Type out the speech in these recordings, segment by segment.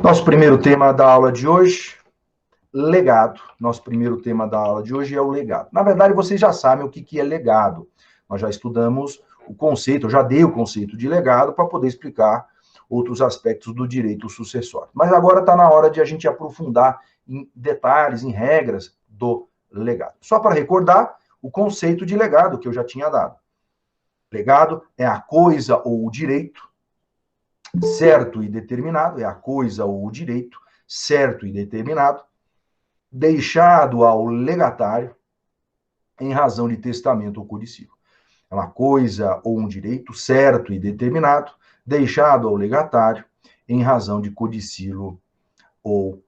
Nosso primeiro tema da aula de hoje, legado. Nosso primeiro tema da aula de hoje é o legado. Na verdade, vocês já sabem o que é legado. Nós já estudamos o conceito, eu já dei o conceito de legado para poder explicar outros aspectos do direito sucessório. Mas agora está na hora de a gente aprofundar em detalhes, em regras do legado. Só para recordar o conceito de legado que eu já tinha dado. Legado é a coisa ou o direito certo e determinado, é a coisa ou o direito certo e determinado, deixado ao legatário em razão de testamento ou codicílio. É uma coisa ou um direito certo e determinado, deixado ao legatário em razão de codicílio ou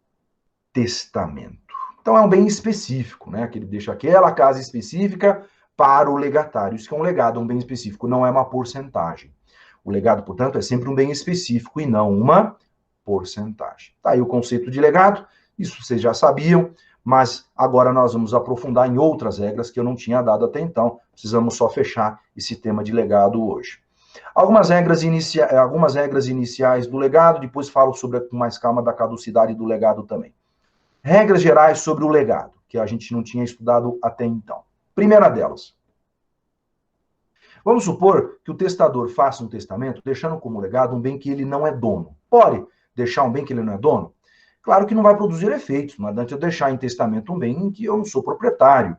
testamento. Então é um bem específico, né? Que ele deixa aquela casa específica para o legatário. Isso que é um legado, um bem específico, não é uma porcentagem. O legado, portanto, é sempre um bem específico e não uma porcentagem. Tá aí o conceito de legado, isso vocês já sabiam, mas agora nós vamos aprofundar em outras regras que eu não tinha dado até então. Precisamos só fechar esse tema de legado hoje. Algumas regras iniciais do legado, depois falo sobre, com mais calma, da caducidade do legado também. Regras gerais sobre o legado, que a gente não tinha estudado até então. Primeira delas. Vamos supor que o testador faça um testamento deixando como legado um bem que ele não é dono. Pode deixar um bem que ele não é dono? Claro que não vai produzir efeitos. Não adianta eu deixar em testamento um bem em que eu não sou proprietário.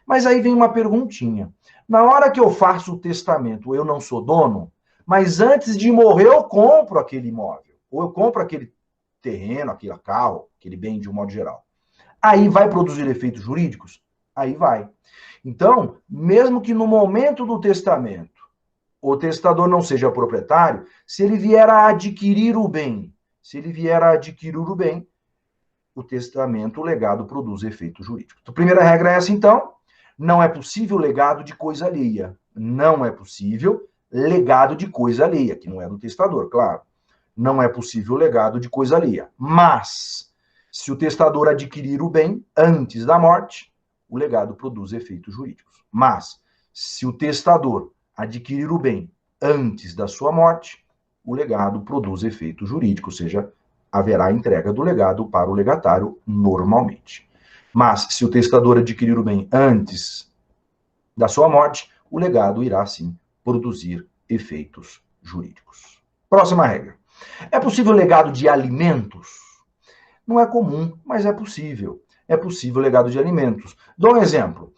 Mas aí vem uma perguntinha. Na hora que eu faço o testamento, eu não sou dono, mas antes de morrer eu compro aquele imóvel. Ou eu compro aquele terreno, aquele carro, aquele bem de um modo geral. Aí vai produzir efeitos jurídicos? Aí vai. Então, mesmo que no momento do testamento o testador não seja proprietário, se ele vier a adquirir o bem, o testamento, o legado produz efeito jurídico. Então, a primeira regra é essa, então. Não é possível legado de coisa alheia. Não é possível legado de coisa alheia, que não é do testador, claro. Não é possível legado de coisa alheia. Mas, se o testador adquirir o bem antes da morte, o legado produz efeitos jurídicos. Mas, se o testador adquirir o bem antes da sua morte, o legado produz efeito jurídico, ou seja, haverá entrega do legado para o legatário normalmente. Mas, se o testador adquirir o bem antes da sua morte, o legado irá, sim, produzir efeitos jurídicos. Próxima regra. É possível legado de alimentos? Não é comum, mas é possível. É possível legado de alimentos. Dou um exemplo.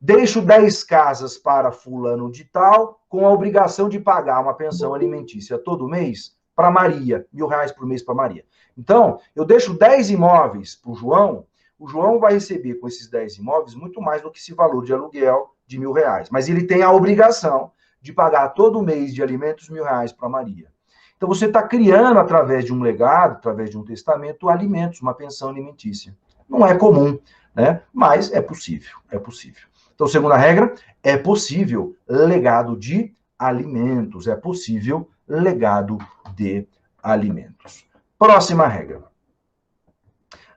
Deixo 10 casas para fulano de tal, com a obrigação de pagar uma pensão alimentícia todo mês para Maria, R$ 1.000 por mês para Maria. Então, eu deixo 10 imóveis para o João vai receber com esses 10 imóveis muito mais do que esse valor de aluguel de R$ 1.000. Mas ele tem a obrigação de pagar todo mês de alimentos R$ 1.000 para Maria. Então, você está criando, através de um legado, através de um testamento, alimentos, uma pensão alimentícia. Não é comum, né? Mas é possível, é possível. Então, segunda regra, é possível legado de alimentos, é possível legado de alimentos. Próxima regra.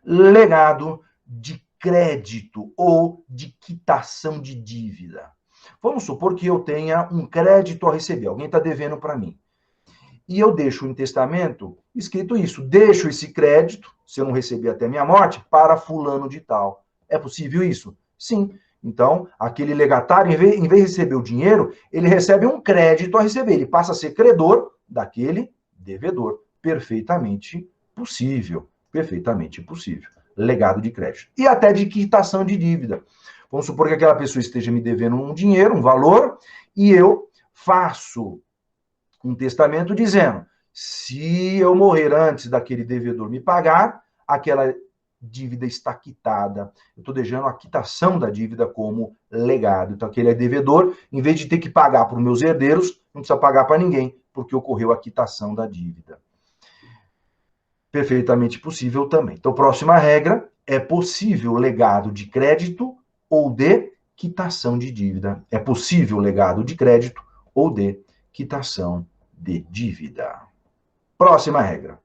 Legado de crédito ou de quitação de dívida. Vamos supor que eu tenha um crédito a receber, alguém está devendo para mim. E eu deixo em testamento escrito isso, deixo esse crédito, se eu não receber até minha morte, para fulano de tal. É possível isso? Sim. Então, aquele legatário, em vez de receber o dinheiro, ele recebe um crédito a receber. Ele passa a ser credor daquele devedor. Perfeitamente possível. Perfeitamente possível. Legado de crédito. E até de quitação de dívida. Vamos supor que aquela pessoa esteja me devendo um dinheiro, um valor, e eu faço um testamento dizendo: se eu morrer antes daquele devedor me pagar, aquela dívida está quitada. Eu estou deixando a quitação da dívida como legado. Então, aquele é devedor, em vez de ter que pagar para os meus herdeiros, não precisa pagar para ninguém, porque ocorreu a quitação da dívida. Perfeitamente possível também. Então, próxima regra, é possível legado de crédito ou de quitação de dívida. É possível legado de crédito ou de quitação de dívida. Próxima regra.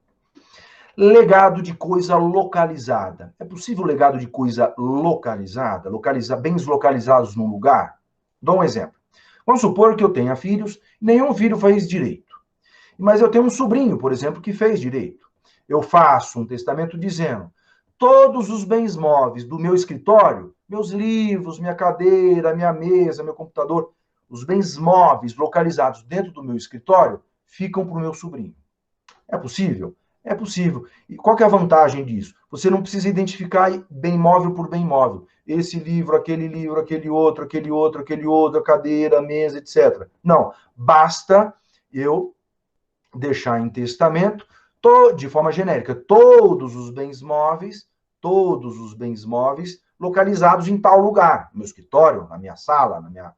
Legado de coisa localizada. É possível legado de coisa localizada? Bens localizados num lugar? Dou um exemplo. Vamos supor que eu tenha filhos, nenhum filho fez direito. Mas eu tenho um sobrinho, por exemplo, que fez direito. eu faço um testamento dizendo: todos os bens móveis do meu escritório, meus livros, minha cadeira, minha mesa, meu computador, os bens móveis localizados dentro do meu escritório ficam para o meu sobrinho. É possível? É possível. E qual que é a vantagem disso? Você não precisa identificar bem móvel por bem móvel. Esse livro, aquele outro, a cadeira, a mesa, etc. Não. Basta eu deixar em testamento, de forma genérica, todos os bens móveis localizados em tal lugar. No meu escritório, na minha sala, na minha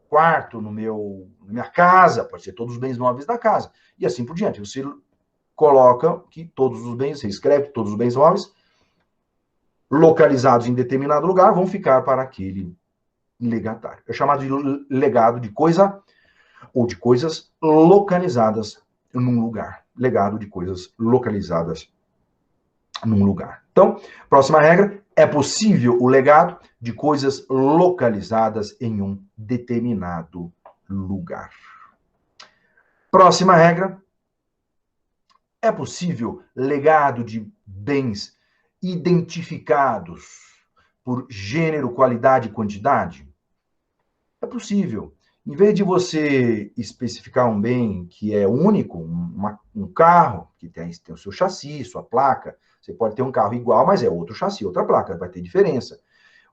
quarto, na minha casa, pode ser todos os bens móveis da casa. E assim por diante. Você coloca que todos os bens, você escreve todos os bens móveis localizados em determinado lugar vão ficar para aquele legatário. É chamado de legado de coisa ou de coisas localizadas num lugar. Legado de coisas localizadas num lugar. Então, próxima regra, é possível o legado de coisas localizadas em um determinado lugar. Próxima regra, é possível legado de bens identificados por gênero, qualidade e quantidade? É possível. Em vez de você especificar um bem que é único, um carro, que tem o seu chassi, sua placa, você pode ter um carro igual, mas é outro chassi, outra placa, vai ter diferença.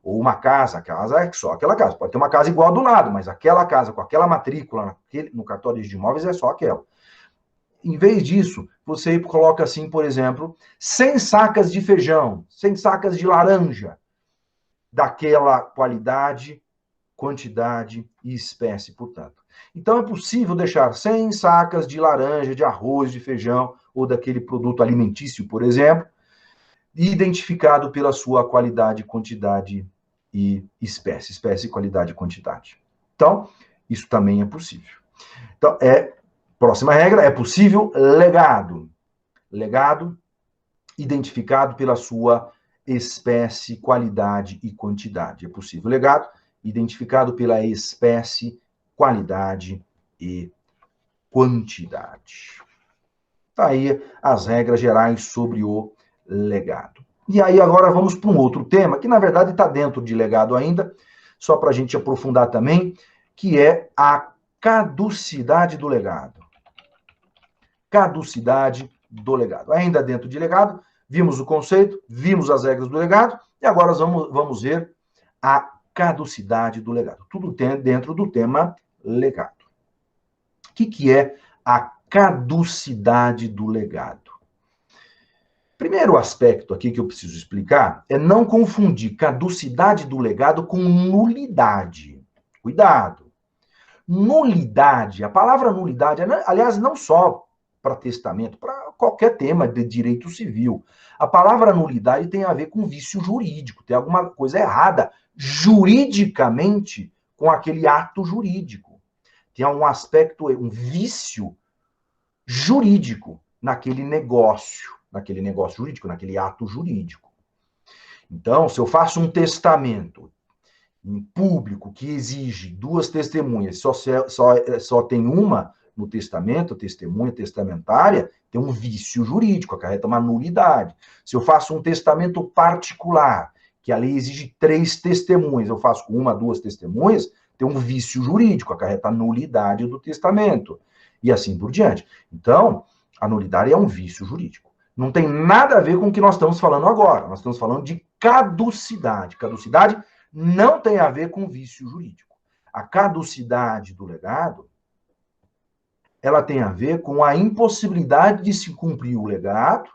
Ou uma casa, a casa é só aquela casa. Pode ter uma casa igual do lado, mas aquela casa com aquela matrícula no cartório de imóveis é só aquela. Em vez disso, você coloca assim, por exemplo, 100 sacas de feijão, 100 sacas de laranja, daquela qualidade, quantidade e espécie, portanto. Então, é possível deixar 100 sacas de laranja, de arroz, de feijão, ou daquele produto alimentício, por exemplo, identificado pela sua qualidade, quantidade e espécie. Espécie, qualidade e quantidade. Então, isso também é possível. Então, próxima regra, é possível legado. Legado identificado pela sua espécie, qualidade e quantidade. É possível legado identificado pela espécie, qualidade e quantidade. Tá aí as regras gerais sobre o legado. E aí agora vamos para um outro tema, que na verdade está dentro de legado ainda, só para a gente aprofundar também, que é a caducidade do legado. Caducidade do legado. Ainda dentro de legado, vimos o conceito, vimos as regras do legado, e agora vamos ver a caducidade do legado. Tudo dentro do tema legado. O que é a caducidade do legado? Primeiro aspecto aqui que eu preciso explicar é não confundir caducidade do legado com nulidade. Cuidado. Nulidade, a palavra nulidade, aliás, não só para testamento, para qualquer tema de direito civil. A palavra nulidade tem a ver com vício jurídico, tem alguma coisa errada juridicamente com aquele ato jurídico. Tem um aspecto, um vício jurídico naquele negócio jurídico, naquele ato jurídico. Então, se eu faço um testamento em público que exige 2 testemunhas, só tem uma no testamento, testemunha testamentária, tem um vício jurídico, acarreta uma nulidade. Se eu faço um testamento particular, que a lei exige 3 testemunhas, eu faço com 1, 2 testemunhas, tem um vício jurídico, acarreta a nulidade do testamento. E assim por diante. Então, a nulidade é um vício jurídico. Não tem nada a ver com o que nós estamos falando agora. Nós estamos falando de caducidade. Caducidade não tem a ver com vício jurídico. A caducidade do legado, ela tem a ver com a impossibilidade de se cumprir o legado,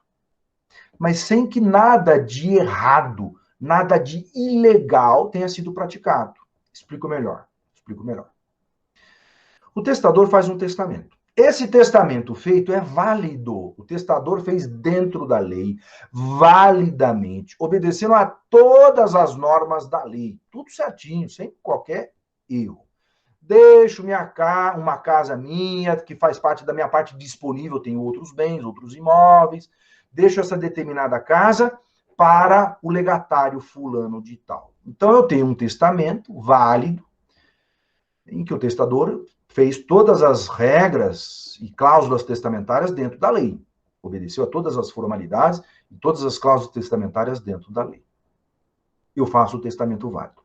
mas sem que nada de errado, nada de ilegal tenha sido praticado. Explico melhor. O testador faz um testamento. Esse testamento feito é válido. O testador fez dentro da lei, validamente, obedecendo a todas as normas da lei. Tudo certinho, sem qualquer erro. Deixo uma casa minha, que faz parte da minha parte disponível, tenho outros bens, outros imóveis. Deixo essa determinada casa para o legatário fulano de tal. Então, eu tenho um testamento válido, em que o testador fez todas as regras normas e cláusulas testamentárias dentro da lei. Obedeceu a todas as formalidades e todas as cláusulas testamentárias dentro da lei. Eu faço o testamento válido.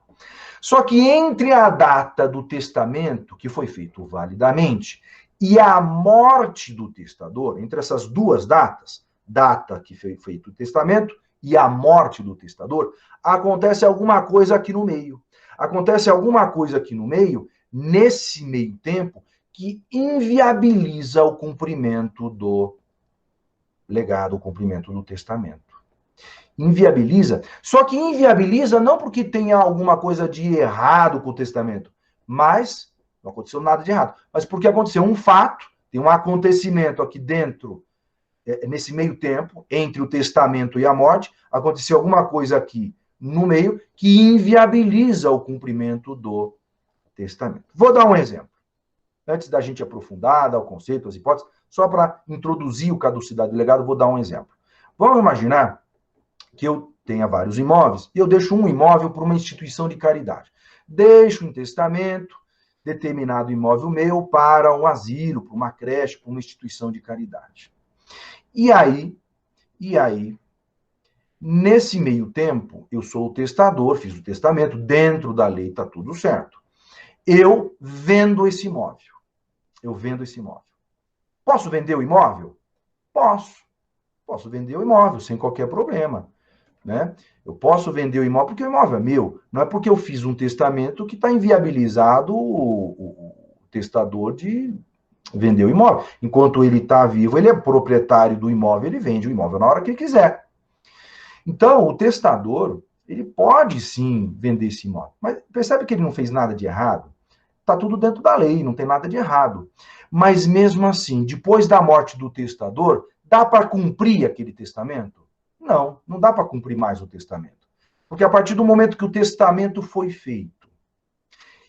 Só que entre a data do testamento, que foi feito validamente, e a morte do testador, entre essas duas datas, data que foi feito o testamento e a morte do testador, acontece alguma coisa aqui no meio. Acontece alguma coisa aqui no meio, nesse meio tempo, que inviabiliza o cumprimento do legado, o cumprimento do testamento. Inviabiliza, só que inviabiliza não porque tenha alguma coisa de errado com o testamento, mas não aconteceu nada de errado, mas porque aconteceu um fato, tem um acontecimento aqui dentro, nesse meio tempo, entre o testamento e a morte, aconteceu alguma coisa aqui no meio que inviabiliza o cumprimento do testamento. Vou dar um exemplo. Antes da gente aprofundar, dar o conceito, as hipóteses, só para introduzir o caducidade do legado, vou dar um exemplo. Vamos imaginar que eu tenha vários imóveis e eu deixo um imóvel para uma instituição de caridade. Deixo em testamento determinado imóvel meu para um asilo, para uma creche, para uma instituição de caridade. E aí, nesse meio tempo, eu sou o testador, fiz o testamento, dentro da lei está tudo certo. Eu vendo esse imóvel. Posso vender o imóvel? Posso vender o imóvel sem qualquer problema. Né? Eu posso vender o imóvel porque o imóvel é meu. Não é porque eu fiz um testamento que está inviabilizado o testador de vender o imóvel. Enquanto ele está vivo, ele é proprietário do imóvel, ele vende o imóvel na hora que ele quiser. Então, o testador, ele pode sim vender esse imóvel. Mas percebe que ele não fez nada de errado? Está tudo dentro da lei, não tem nada de errado. Mas mesmo assim, depois da morte do testador, dá para cumprir aquele testamento? Não dá para cumprir mais o testamento. Porque a partir do momento que o testamento foi feito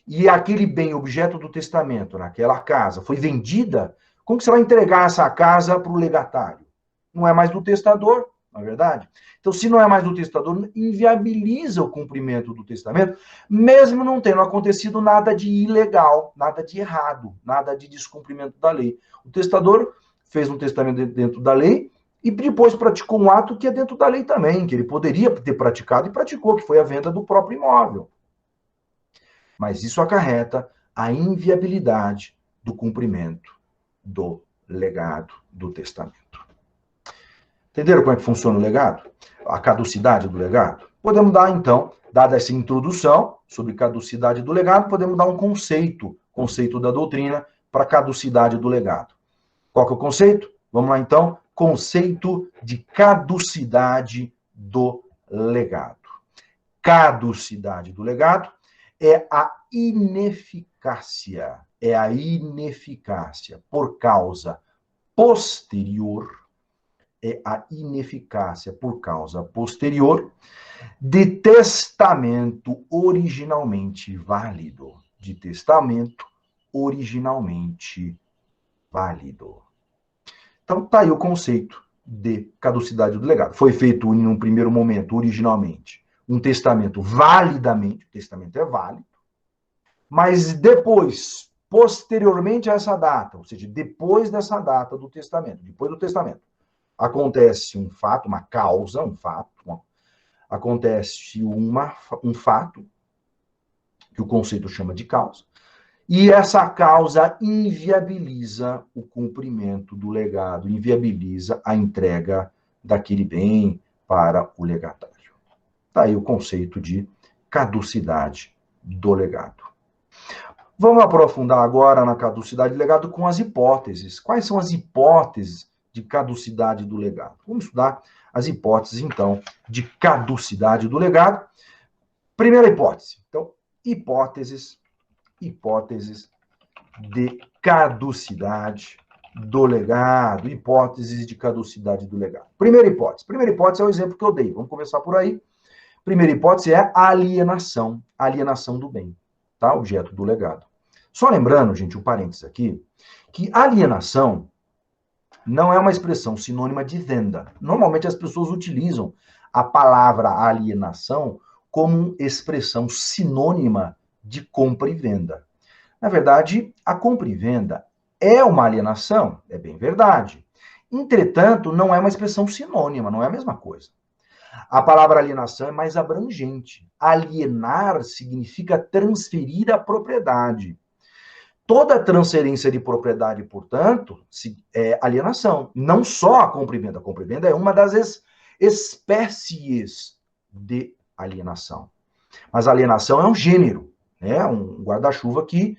e aquele bem objeto do testamento, naquela casa, foi vendida, como que você vai entregar essa casa para o legatário? Não é mais do testador, não é verdade? Então, se não é mais do testador, inviabiliza o cumprimento do testamento, mesmo não tendo acontecido nada de ilegal, nada de errado, nada de descumprimento da lei. O testador fez um testamento dentro da lei e depois praticou um ato que é dentro da lei também, que ele poderia ter praticado e praticou, que foi a venda do próprio imóvel. Mas isso acarreta a inviabilidade do cumprimento do legado do testamento. Entenderam como é que funciona o legado? A caducidade do legado? Podemos dar, então, dada essa introdução sobre caducidade do legado, podemos dar um conceito da doutrina para a caducidade do legado. Qual que é o conceito? Vamos lá, então. Conceito de caducidade do legado. Caducidade do legado é a ineficácia. É a ineficácia por causa posterior. É a ineficácia por causa posterior de testamento originalmente válido. De testamento originalmente válido. Então, tá aí o conceito de caducidade do legado. Foi feito em um primeiro momento, originalmente, um testamento validamente, o testamento é válido, mas depois, posteriormente a essa data, ou seja, depois dessa data do testamento, depois do testamento, acontece um fato, uma causa, acontece um fato, que o conceito chama de causa, e essa causa inviabiliza o cumprimento do legado, inviabiliza a entrega daquele bem para o legatário. Está aí o conceito de caducidade do legado. Vamos aprofundar agora na caducidade do legado com as hipóteses. Quais são as hipóteses de caducidade do legado? Vamos estudar as hipóteses, então, de caducidade do legado. Primeira hipótese. Então, hipóteses de caducidade do legado, hipóteses de caducidade do legado. Primeira hipótese é o exemplo que eu dei. Vamos começar por aí. Primeira hipótese é a alienação do bem, tá? Objeto do legado. Só lembrando, gente, um parênteses aqui, que alienação não é uma expressão sinônima de venda. Normalmente as pessoas utilizam a palavra alienação como expressão sinônima de compra e venda. Na verdade, a compra e venda é uma alienação? É bem verdade. Entretanto, não é uma expressão sinônima, não é a mesma coisa. A palavra alienação é mais abrangente. Alienar significa transferir a propriedade. Toda transferência de propriedade, portanto, é alienação. Não só a compra e venda. A compra e venda é uma das espécies de alienação. Mas alienação é um gênero, né? Um guarda-chuva que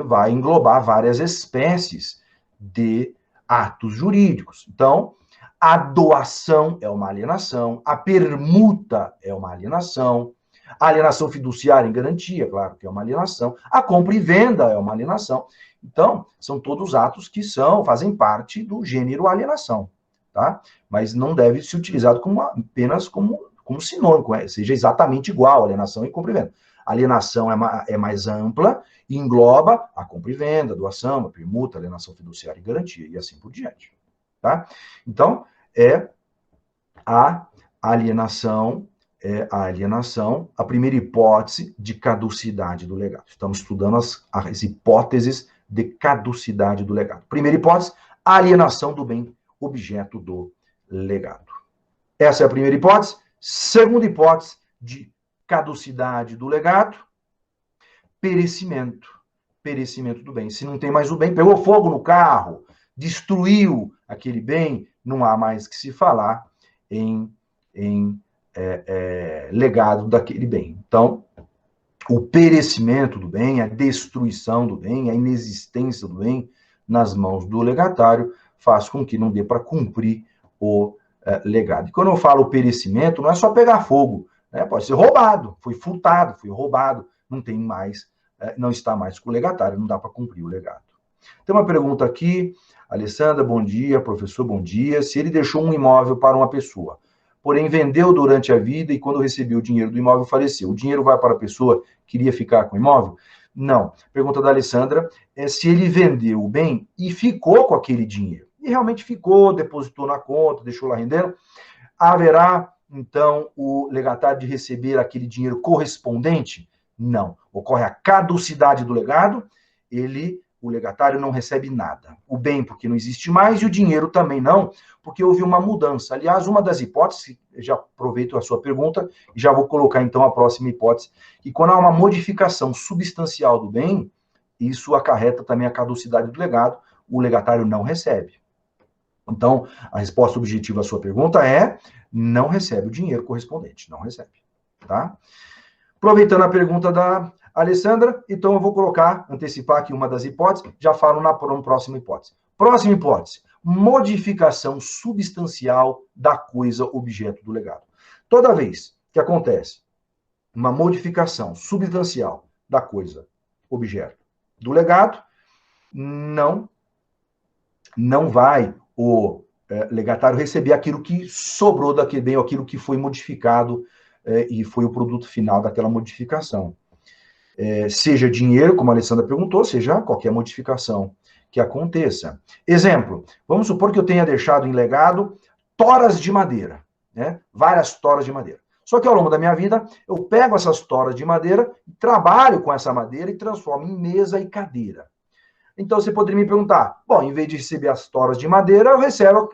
vai englobar várias espécies de atos jurídicos. Então, a doação é uma alienação, a permuta é uma alienação, a alienação fiduciária em garantia, claro que é uma alienação, a compra e venda é uma alienação. Então, são todos atos que fazem parte do gênero alienação, tá? Mas não deve ser utilizado apenas como sinônimo, seja exatamente igual alienação e compra e venda. A alienação é mais ampla e engloba a compra e venda, a doação, a permuta, a alienação fiduciária e garantia, e assim por diante. Tá? Então, a alienação, a primeira hipótese de caducidade do legado. Estamos estudando as hipóteses de caducidade do legado. Primeira hipótese, a alienação do bem objeto do legado. Essa é a primeira hipótese. Segunda hipótese de caducidade do legado, perecimento. Perecimento do bem. Se não tem mais o bem, pegou fogo no carro, destruiu aquele bem, não há mais que se falar em legado daquele bem. Então, o perecimento do bem, a destruição do bem, a inexistência do bem nas mãos do legatário faz com que não dê para cumprir o legado. E quando eu falo perecimento, não é só pegar fogo, né? Pode ser roubado, foi furtado, foi roubado, não tem mais, não está mais com o legatário, não dá para cumprir o legado. Tem uma pergunta aqui, Alessandra, bom dia, professor, bom dia. Se ele deixou um imóvel para uma pessoa, porém vendeu durante a vida e quando recebeu o dinheiro do imóvel faleceu, o dinheiro vai para a pessoa que queria ficar com o imóvel? Não. Pergunta da Alessandra é se ele vendeu o bem e ficou com aquele dinheiro. E realmente ficou, depositou na conta, deixou lá rendendo. Haverá, então, o legatário de receber aquele dinheiro correspondente? Não. Ocorre a caducidade do legado, o legatário não recebe nada. O bem, porque não existe mais, e o dinheiro também não, porque houve uma mudança. Aliás, uma das hipóteses, já aproveito a sua pergunta, e já vou colocar, então, a próxima hipótese, que quando há uma modificação substancial do bem, isso acarreta também a caducidade do legado, o legatário não recebe. Então, a resposta objetiva à sua pergunta é: não recebe o dinheiro correspondente, não recebe, tá? Aproveitando a pergunta da Alessandra, então eu vou antecipar aqui uma das hipóteses, já falo na próxima hipótese. Próxima hipótese, modificação substancial da coisa objeto do legado. Toda vez que acontece uma modificação substancial da coisa objeto do legado, não vai o legatário receber aquilo que sobrou daquele bem, ou aquilo que foi modificado e foi o produto final daquela modificação. Seja dinheiro, como a Alessandra perguntou, seja qualquer modificação que aconteça. Exemplo, vamos supor que eu tenha deixado em legado toras de madeira, né? Várias toras de madeira. Só que ao longo da minha vida, eu pego essas toras de madeira, trabalho com essa madeira e transformo em mesa e cadeira. Então, você poderia me perguntar, bom, em vez de receber as toras de madeira,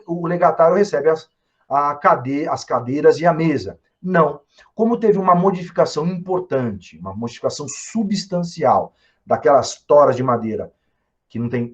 o legatário recebe as cadeiras e a mesa. Não. Como teve uma modificação importante, uma modificação substancial daquelas toras de madeira, que não tem,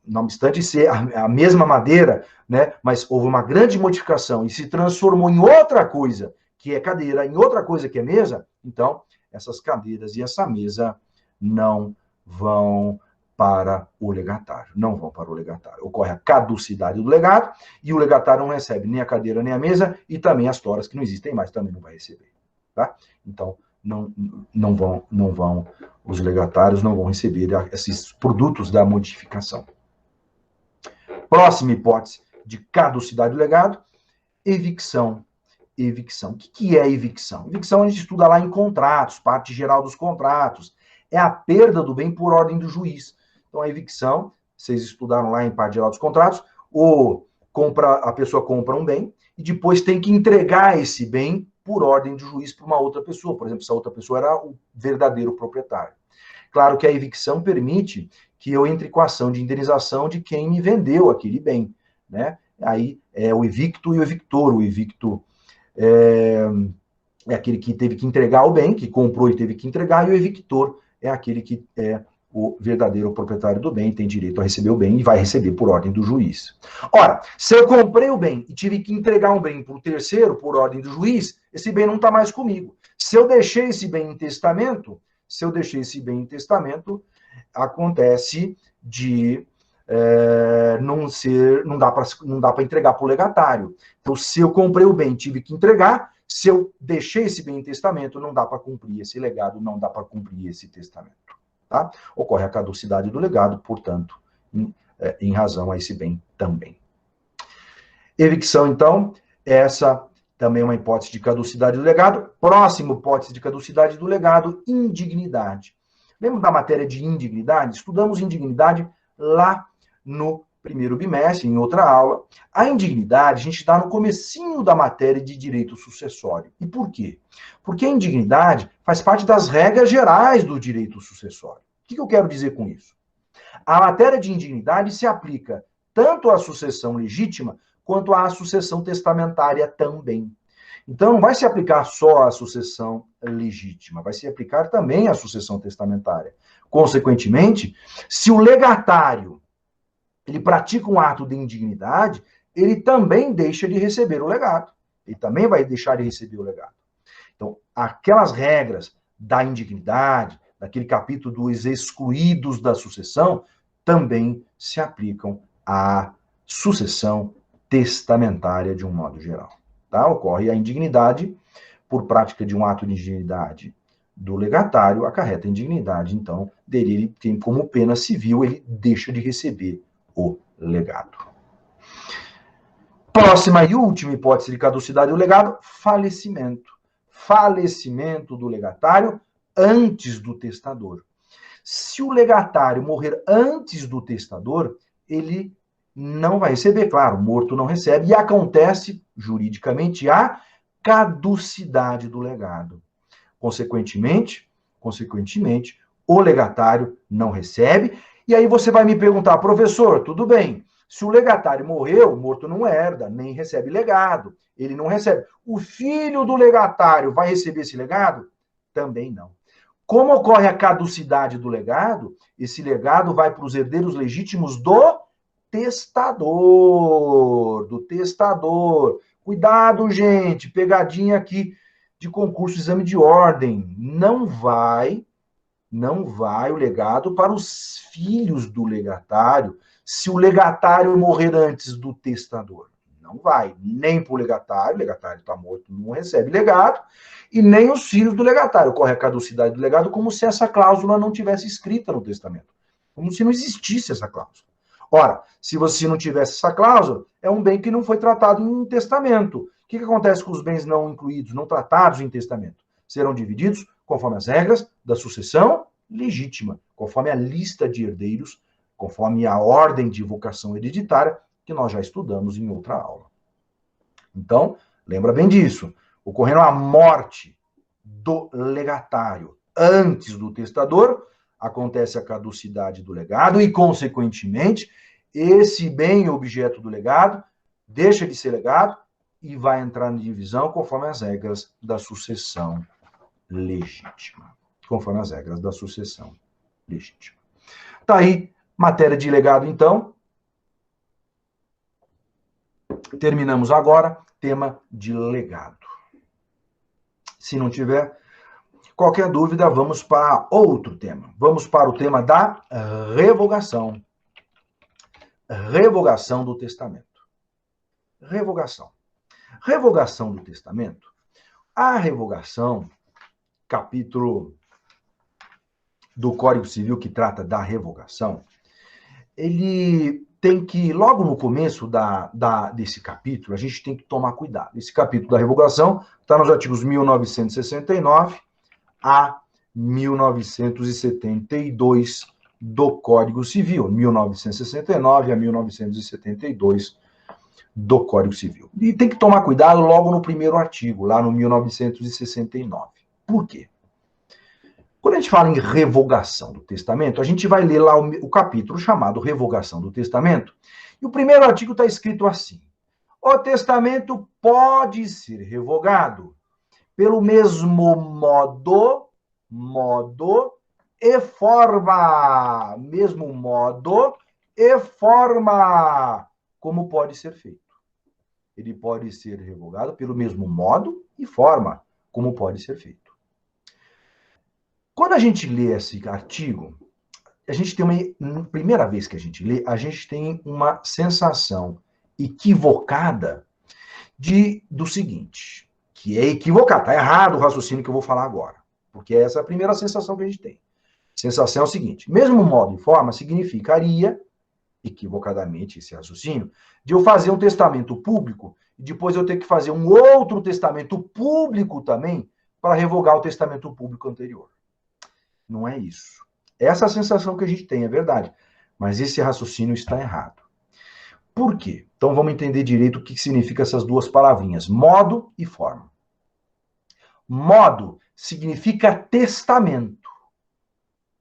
não obstante ser a mesma madeira, né, mas houve uma grande modificação e se transformou em outra coisa, que é cadeira, em outra coisa que é mesa, então, essas cadeiras e essa mesa não vão para o legatário, não vão para o legatário. Ocorre a caducidade do legado e o legatário não recebe nem a cadeira nem a mesa e também as toras que não existem mais também não vai receber, tá? Então não vão os legatários não vão receber esses produtos da modificação. Próxima hipótese de caducidade do legado, evicção. Evicção. O que é evicção? Evicção a gente estuda lá em contratos, parte geral dos contratos. É a perda do bem por ordem do juiz. Então, a evicção, vocês estudaram lá em parte geral dos contratos, a pessoa compra um bem e depois tem que entregar esse bem por ordem do juiz para uma outra pessoa. Por exemplo, se a outra pessoa era o verdadeiro proprietário. Claro que a evicção permite que eu entre com a ação de indenização de quem me vendeu aquele bem, né? Aí é o evicto e o evictor. O evicto é aquele que teve que entregar o bem, que comprou e teve que entregar, e o evictor é aquele que é o verdadeiro proprietário do bem, tem direito a receber o bem e vai receber por ordem do juiz. Ora, se eu comprei o bem e tive que entregar um bem para o terceiro por ordem do juiz, esse bem não está mais comigo. Se eu deixei esse bem em testamento, acontece de não dá para entregar para o legatário. Então, se eu comprei o bem, tive que entregar. Se eu deixei esse bem em testamento, não dá para cumprir esse legado, não dá para cumprir esse testamento. Tá? Ocorre a caducidade do legado, portanto, em razão a esse bem também. Evicção, então, essa também é uma hipótese de caducidade do legado. Próxima hipótese de caducidade do legado, indignidade. Lembra da matéria de indignidade? Estudamos indignidade lá no primeiro bimestre, em outra aula. A indignidade a gente dá no comecinho da matéria de direito sucessório. E por quê? Porque a indignidade faz parte das regras gerais do direito sucessório. O que eu quero dizer com isso? A matéria de indignidade se aplica tanto à sucessão legítima quanto à sucessão testamentária também. Então, não vai se aplicar só à sucessão legítima, vai se aplicar também à sucessão testamentária. Consequentemente, se o legatário ele pratica um ato de indignidade, ele também deixa de receber o legado. Ele também vai deixar de receber o legado. Então, aquelas regras da indignidade, daquele capítulo dos excluídos da sucessão, também se aplicam à sucessão testamentária de um modo geral. Tá? Ocorre a indignidade por prática de um ato de indignidade do legatário, acarreta a indignidade, então, dele tem como pena civil, ele deixa de receber o legado. Próxima e última hipótese de caducidade do legado, falecimento. Falecimento do legatário antes do testador. Se o legatário morrer antes do testador, ele não vai receber, claro, o morto não recebe, e acontece, juridicamente, a caducidade do legado. Consequentemente, o legatário não recebe. E aí você vai me perguntar, professor, tudo bem, se o legatário morreu, o morto não herda, nem recebe legado, ele não recebe. O filho do legatário vai receber esse legado? Também não. Como ocorre a caducidade do legado, esse legado vai para os herdeiros legítimos do testador. Cuidado, gente, pegadinha aqui de concurso, exame de ordem. Não vai o legado para os filhos do legatário, se o legatário morrer antes do testador. Não vai, nem para o legatário está morto, não recebe legado, e nem os filhos do legatário. Ocorre a caducidade do legado como se essa cláusula não tivesse escrita no testamento, como se não existisse essa cláusula. Ora, se você não tivesse essa cláusula, é um bem que não foi tratado em testamento. O que acontece com os bens não incluídos, não tratados em testamento? Serão divididos conforme as regras da sucessão legítima, conforme a lista de herdeiros, conforme a ordem de vocação hereditária, que nós já estudamos em outra aula. Então, lembra bem disso. Ocorrendo a morte do legatário antes do testador, acontece a caducidade do legado e, consequentemente, esse bem objeto do legado deixa de ser legado e vai entrar na divisão conforme as regras da sucessão legítima. Conforme as regras da sucessão legítima. Tá aí, matéria de legado, então. Terminamos agora, tema de legado. Se não tiver qualquer dúvida, vamos para outro tema. Vamos para o tema da revogação. Revogação do testamento. Revogação. Revogação do testamento. A revogação, capítulo do Código Civil que trata da revogação, ele tem que, logo no começo desse capítulo, a gente tem que tomar cuidado. Esse capítulo da revogação está nos artigos 1969 a 1972 do Código Civil, 1969 a 1972 do Código Civil. E tem que tomar cuidado logo no primeiro artigo, lá no 1969. Por quê? Quando a gente fala em revogação do testamento, a gente vai ler lá o capítulo chamado Revogação do Testamento, e o primeiro artigo está escrito assim: o testamento pode ser revogado pelo mesmo modo e forma. Mesmo modo e forma. Como pode ser feito? Ele pode ser revogado pelo mesmo modo e forma. Como pode ser feito? Quando a gente lê esse artigo, a gente tem uma primeira vez que a gente lê, a gente tem uma sensação equivocada do seguinte, que é equivocado, está errado o raciocínio que eu vou falar agora, porque essa é a primeira sensação que a gente tem. A sensação é o seguinte: mesmo modo e forma significaria, equivocadamente esse raciocínio, de eu fazer um testamento público e depois eu ter que fazer um outro testamento público também para revogar o testamento público anterior. Não é isso. Essa é a sensação que a gente tem, é verdade. Mas esse raciocínio está errado. Por quê? Então vamos entender direito o que significa essas duas palavrinhas, modo e forma. Modo significa testamento.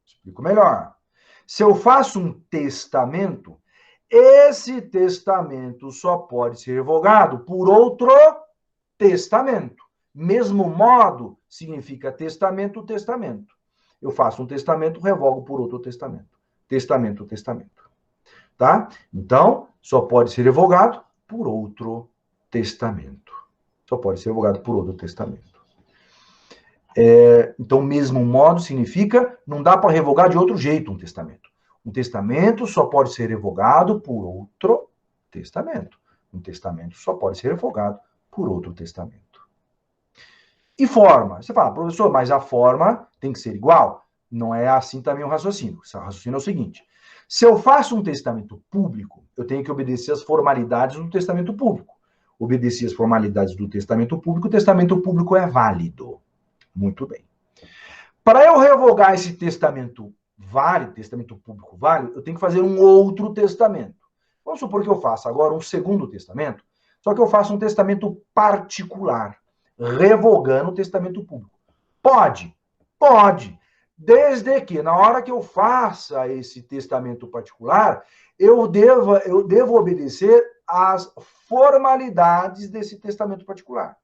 Explico melhor. Se eu faço um testamento, esse testamento só pode ser revogado por outro testamento. Mesmo modo significa testamento. Eu faço um testamento, revogo por outro testamento. Testamento. Tá? Então, só pode ser revogado por outro testamento. Só pode ser revogado por outro testamento. Então, mesmo modo significa não dá para revogar de outro jeito um testamento. Um testamento só pode ser revogado por outro testamento. Um testamento só pode ser revogado por outro testamento. E forma? Você fala, professor, mas a forma tem que ser igual? Não é assim também o raciocínio. O raciocínio é o seguinte: se eu faço um testamento público, eu tenho que obedecer às formalidades do testamento público. Obedecer às formalidades do testamento público é válido. Muito bem. Para eu revogar esse testamento válido, testamento público válido, eu tenho que fazer um outro testamento. Vamos supor que eu faça agora um segundo testamento, só que eu faço um testamento particular, revogando o testamento público. Pode. Desde que, na hora que eu faça esse testamento particular, eu devo obedecer às formalidades desse testamento particular.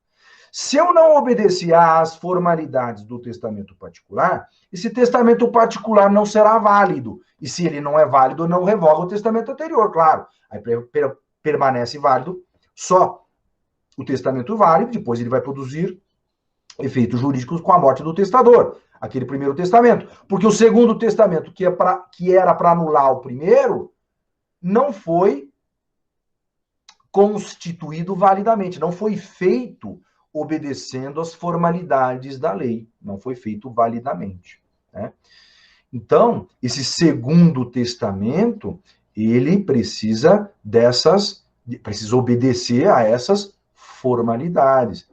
Se eu não obedecer às formalidades do testamento particular, esse testamento particular não será válido. E se ele não é válido, não revoga o testamento anterior, claro. Aí permanece válido só o testamento válido, depois ele vai produzir efeitos jurídicos com a morte do testador, aquele primeiro testamento. Porque o segundo testamento, que era para anular o primeiro, não foi constituído validamente, não foi feito obedecendo às formalidades da lei, não foi feito validamente. Né? Então, esse segundo testamento, ele precisa obedecer a essas formalidades,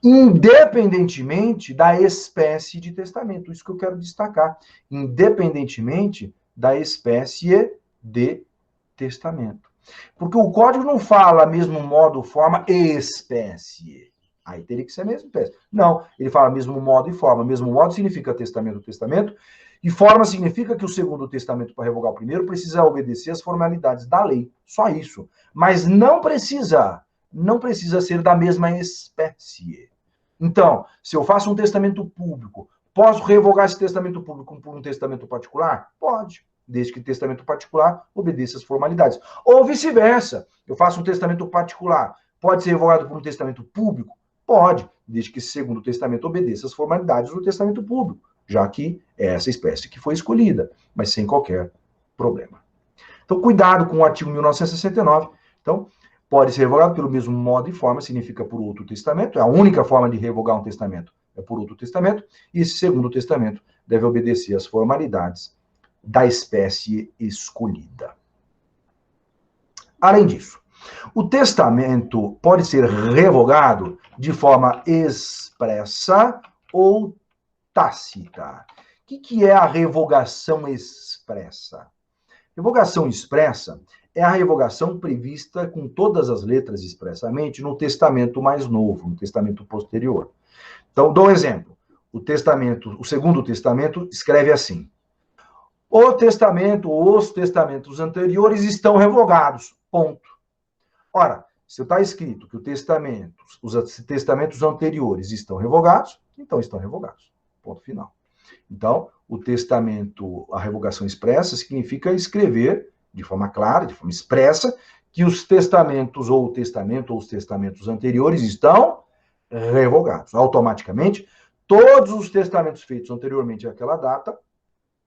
independentemente da espécie de testamento, isso que eu quero destacar, independentemente da espécie de testamento. Porque o código não fala mesmo modo, forma e espécie. Aí teria que ser a mesma espécie. Não, ele fala mesmo modo e forma. Mesmo modo significa testamento, e forma significa que o segundo testamento, para revogar o primeiro, precisa obedecer às formalidades da lei. Só isso. Mas não precisa ser da mesma espécie. Então, se eu faço um testamento público, posso revogar esse testamento público por um testamento particular? Pode, desde que o testamento particular obedeça às formalidades. Ou vice-versa, eu faço um testamento particular, pode ser revogado por um testamento público? Pode, desde que esse segundo testamento obedeça às formalidades do testamento público, já que é essa espécie que foi escolhida, mas sem qualquer problema. Então, cuidado com o artigo 1969. Então, pode ser revogado pelo mesmo modo e forma, significa por outro testamento. A única forma de revogar um testamento é por outro testamento, e esse segundo testamento deve obedecer às formalidades da espécie escolhida. Além disso, o testamento pode ser revogado de forma expressa ou tácita. O que é a revogação expressa? Revogação expressa é a revogação prevista com todas as letras expressamente no testamento mais novo, no testamento posterior. Então, dou um exemplo. O segundo testamento escreve assim: o testamento ou os testamentos anteriores estão revogados. Ponto. Ora, se está escrito que os testamentos anteriores estão revogados, então estão revogados. Ponto final. Então, o testamento, a revogação expressa, significa escrever de forma clara, de forma expressa, que os testamentos ou o testamento ou os testamentos anteriores estão revogados. Automaticamente, todos os testamentos feitos anteriormente àquela data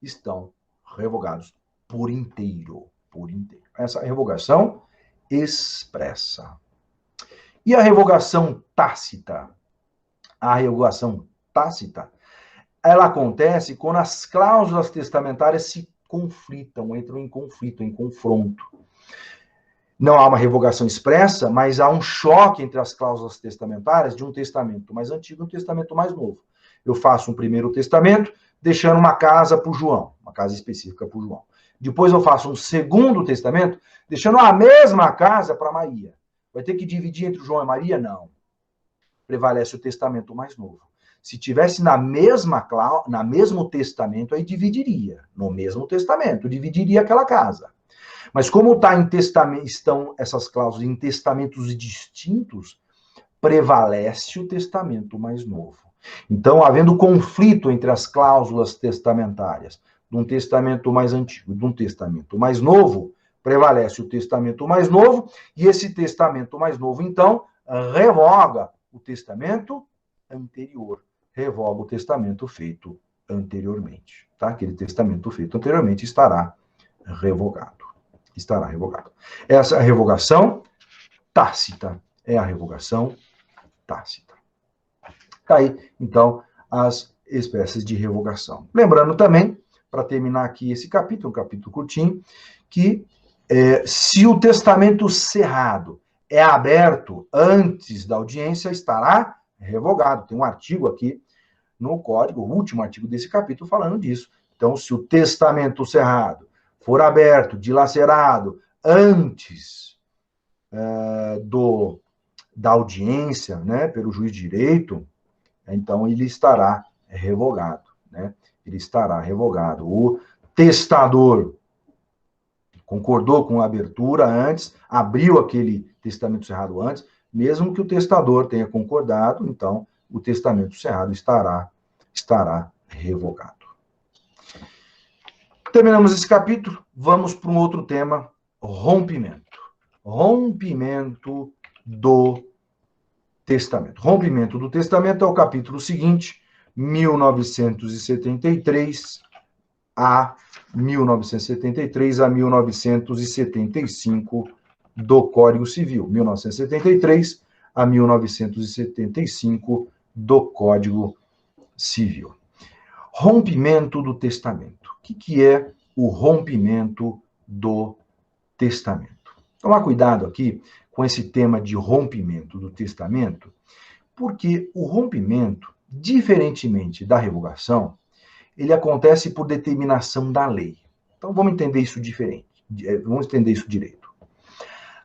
estão revogados por inteiro. Por inteiro. Essa é a revogação expressa. E a revogação tácita? A revogação tácita, ela acontece quando as cláusulas testamentárias se conflitam, entram em conflito, em confronto. Não há uma revogação expressa, mas há um choque entre as cláusulas testamentárias de um testamento mais antigo e um testamento mais novo. Eu faço um primeiro testamento, deixando uma casa para o João, uma casa específica para o João. Depois eu faço um segundo testamento, deixando a mesma casa para Maria. Vai ter que dividir entre o João e Maria? Não. Prevalece o testamento mais novo. Se tivesse na mesmo testamento, aí dividiria. No mesmo testamento, dividiria aquela casa. Mas como estão essas cláusulas em testamentos distintos, prevalece o testamento mais novo. Então, havendo conflito entre as cláusulas testamentárias de um testamento mais antigo e de um testamento mais novo, prevalece o testamento mais novo, e esse testamento mais novo, então, revoga o testamento anterior. Revoga o testamento feito anteriormente. Tá? Aquele testamento feito anteriormente estará revogado. Estará revogado. Essa é a revogação tácita. É a revogação tácita. Tá aí, então, as espécies de revogação. Lembrando também, para terminar aqui esse capítulo, um capítulo curtinho, que se o testamento cerrado é aberto antes da audiência, estará revogado. Tem um artigo aqui no código, o último artigo desse capítulo, falando disso. Então, se o testamento cerrado for aberto, dilacerado, antes da audiência, né, pelo juiz de direito, então ele estará revogado, né? Ele estará revogado. O testador concordou com a abertura antes, abriu aquele testamento cerrado antes, mesmo que o testador tenha concordado, então o testamento cerrado estará revogado. Terminamos esse capítulo, vamos para um outro tema, rompimento. Rompimento do testamento. Rompimento do testamento é o capítulo seguinte, 1973 a 1975 do Código Civil. 1973 a 1975 do Código Civil. Rompimento do testamento. O que é o rompimento do testamento? Tomar cuidado aqui com esse tema de rompimento do testamento, porque o rompimento, diferentemente da revogação, ele acontece por determinação da lei. Então vamos entender isso diferente, vamos entender isso direito.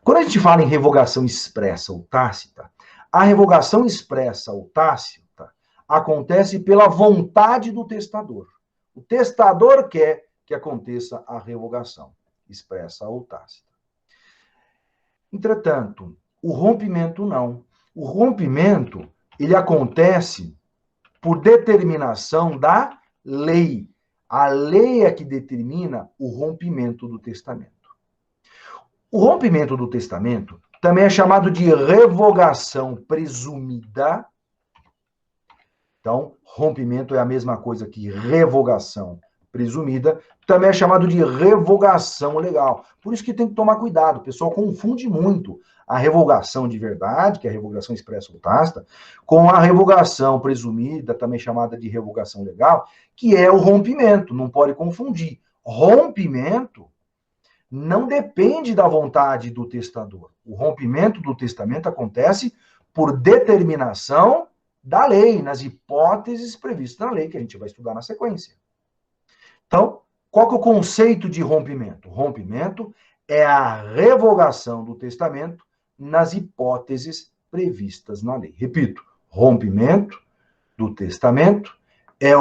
Quando a gente fala em revogação expressa ou tácita, a revogação expressa ou tácita acontece pela vontade do testador. O testador quer que aconteça a revogação expressa ou tácita. Entretanto, o rompimento não. O rompimento, ele acontece por determinação da lei. A lei é que determina o rompimento do testamento. O rompimento do testamento também é chamado de revogação presumida. Então, rompimento é a mesma coisa que revogação presumida, também é chamado de revogação legal. Por isso que tem que tomar cuidado, o pessoal confunde muito a revogação de verdade, que é a revogação expressa ou tácita, com a revogação presumida, também chamada de revogação legal, que é o rompimento, não pode confundir. Rompimento não depende da vontade do testador. O rompimento do testamento acontece por determinação da lei, nas hipóteses previstas na lei, que a gente vai estudar na sequência. Então, qual que é o conceito de rompimento? Rompimento é a revogação do testamento nas hipóteses previstas na lei. Repito, rompimento do testamento é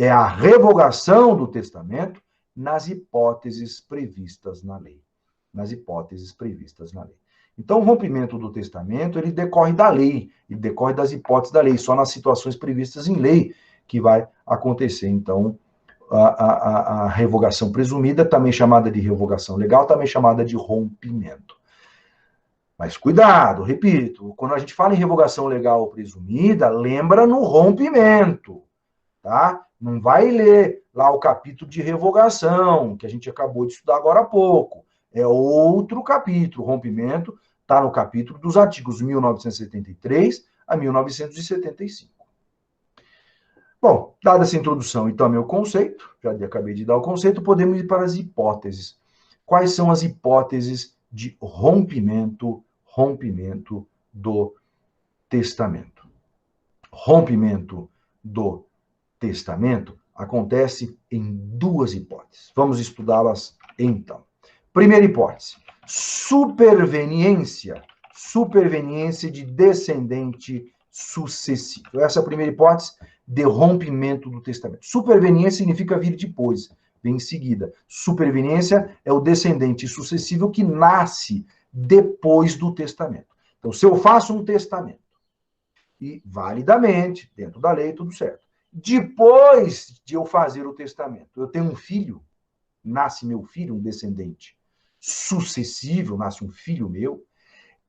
a revogação do testamento nas hipóteses previstas na lei. Nas hipóteses previstas na lei. Então, o rompimento do testamento, ele decorre da lei, ele decorre das hipóteses da lei, só nas situações previstas em lei que vai acontecer, então, a revogação presumida, também chamada de revogação legal, também chamada de rompimento. Mas cuidado, repito, quando a gente fala em revogação legal ou presumida, lembra no rompimento, tá? Não vai ler lá o capítulo de revogação, que a gente acabou de estudar agora há pouco. É outro capítulo. O rompimento está no capítulo dos artigos 1973 a 1975. Bom, dada essa introdução, então, meu conceito, já acabei de dar o conceito, podemos ir para as hipóteses. Quais são as hipóteses de rompimento do testamento? Rompimento do testamento acontece em duas hipóteses. Vamos estudá-las então. Primeira hipótese, superveniência de descendente sucessivo. Essa é a primeira hipótese de rompimento do testamento. Superveniência significa vir depois, vem em seguida. Superveniência é o descendente sucessivo que nasce depois do testamento. Então, se eu faço um testamento, e validamente, dentro da lei, tudo certo. Depois de eu fazer o testamento, eu tenho um filho, nasce meu filho, um descendente sucessivo, nasce um filho meu,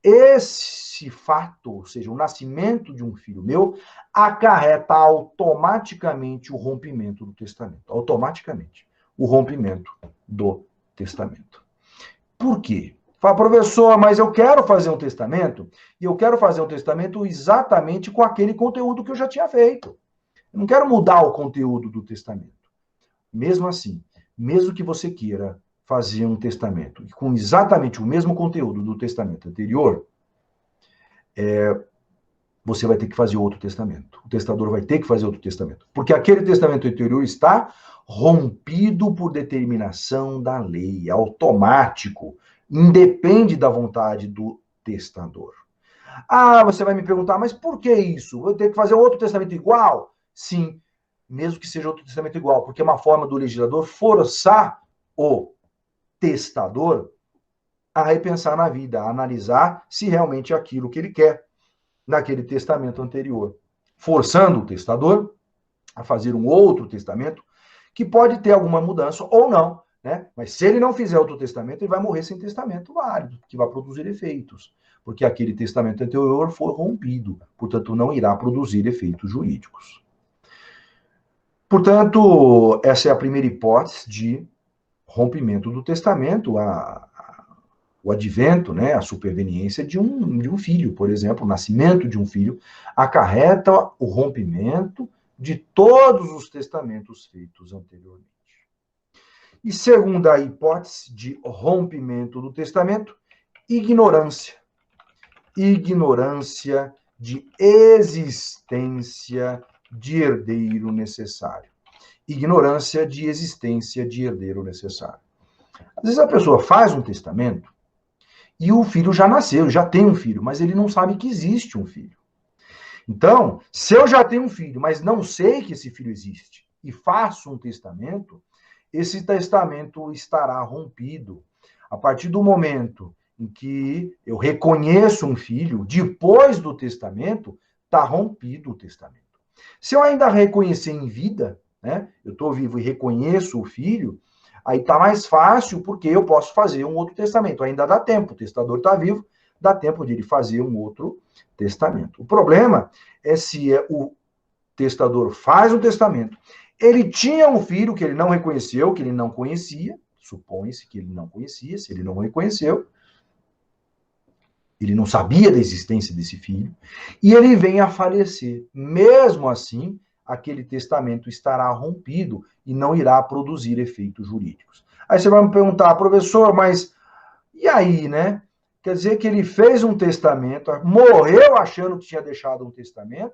esse fato, ou seja, o nascimento de um filho meu, acarreta automaticamente o rompimento do testamento. Automaticamente. O rompimento do testamento. Por quê? Fala, professor, mas eu quero fazer um testamento, e eu quero fazer um testamento exatamente com aquele conteúdo que eu já tinha feito. Eu não quero mudar o conteúdo do testamento. Mesmo assim, mesmo que você queira fazer um testamento e com exatamente o mesmo conteúdo do testamento anterior, você vai ter que fazer outro testamento. O testador vai ter que fazer outro testamento. Porque aquele testamento anterior está rompido por determinação da lei, é automático, independe da vontade do testador. Ah, você vai me perguntar, mas por que isso? Vou ter que fazer outro testamento igual? Sim, mesmo que seja outro testamento igual, porque é uma forma do legislador forçar o testador a repensar na vida, a analisar se realmente é aquilo que ele quer naquele testamento anterior, forçando o testador a fazer um outro testamento que pode ter alguma mudança ou não, né? Mas se ele não fizer outro testamento, ele vai morrer sem testamento válido, que vai produzir efeitos, porque aquele testamento anterior foi rompido, portanto não irá produzir efeitos jurídicos. Portanto, essa é a primeira hipótese de rompimento do testamento, o advento, né, a superveniência de um filho, por exemplo, o nascimento de um filho, acarreta o rompimento de todos os testamentos feitos anteriormente. E segunda hipótese de rompimento do testamento, ignorância. Ignorância de existência de herdeiro necessário. Ignorância de existência de herdeiro necessário. Às vezes a pessoa faz um testamento e o filho já nasceu, já tem um filho, mas ele não sabe que existe um filho. Então, se eu já tenho um filho, mas não sei que esse filho existe, e faço um testamento, esse testamento estará rompido. A partir do momento em que eu reconheço um filho, depois do testamento, está rompido o testamento. Se eu ainda reconhecer em vida, né, eu estou vivo e reconheço o filho, aí está mais fácil, porque eu posso fazer um outro testamento. Ainda dá tempo, o testador está vivo, dá tempo de ele fazer um outro testamento. O problema é se o testador faz um testamento, ele tinha um filho que ele não reconheceu, que ele não conhecia, supõe-se que ele não conhecia, se ele não reconheceu, ele não sabia da existência desse filho, e ele vem a falecer. Mesmo assim, aquele testamento estará rompido e não irá produzir efeitos jurídicos. Aí você vai me perguntar, professor, mas e aí, né? Quer dizer que ele fez um testamento, morreu achando que tinha deixado um testamento,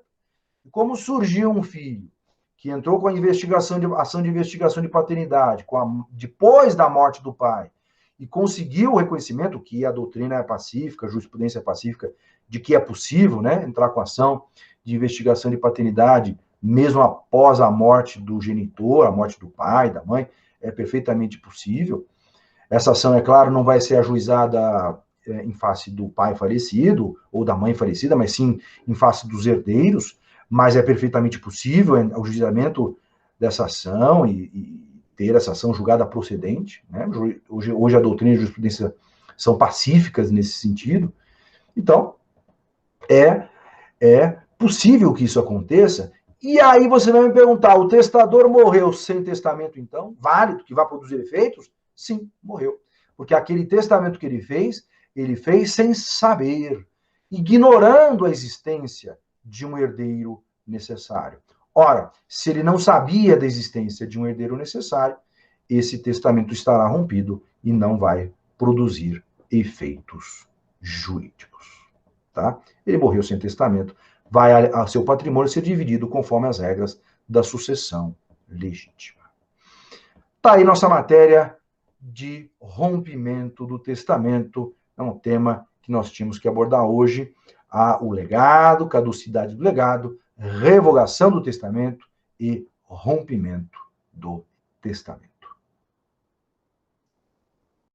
e como surgiu um filho que entrou com a ação de investigação de paternidade, depois da morte do pai, e conseguiu o reconhecimento, que a doutrina é pacífica, a jurisprudência é pacífica, de que é possível, né, entrar com ação de investigação de paternidade mesmo após a morte do genitor, a morte do pai, da mãe, é perfeitamente possível. Essa ação, é claro, não vai ser ajuizada em face do pai falecido ou da mãe falecida, mas sim em face dos herdeiros, mas é perfeitamente possível o juizamento dessa ação e ter essa ação julgada procedente, né? Hoje a doutrina e a jurisprudência são pacíficas nesse sentido. Então, é possível que isso aconteça. E aí você vai me perguntar, o testador morreu sem testamento, então? Válido, que vai produzir efeitos? Sim, morreu. Porque aquele testamento que ele fez sem saber, ignorando a existência de um herdeiro necessário. Ora, se ele não sabia da existência de um herdeiro necessário, esse testamento estará rompido e não vai produzir efeitos jurídicos. Tá? Ele morreu sem testamento, vai a seu patrimônio ser dividido conforme as regras da sucessão legítima. Tá aí nossa matéria de rompimento do testamento, é um tema que nós tínhamos que abordar hoje, o legado, caducidade do legado, revogação do testamento e rompimento do testamento.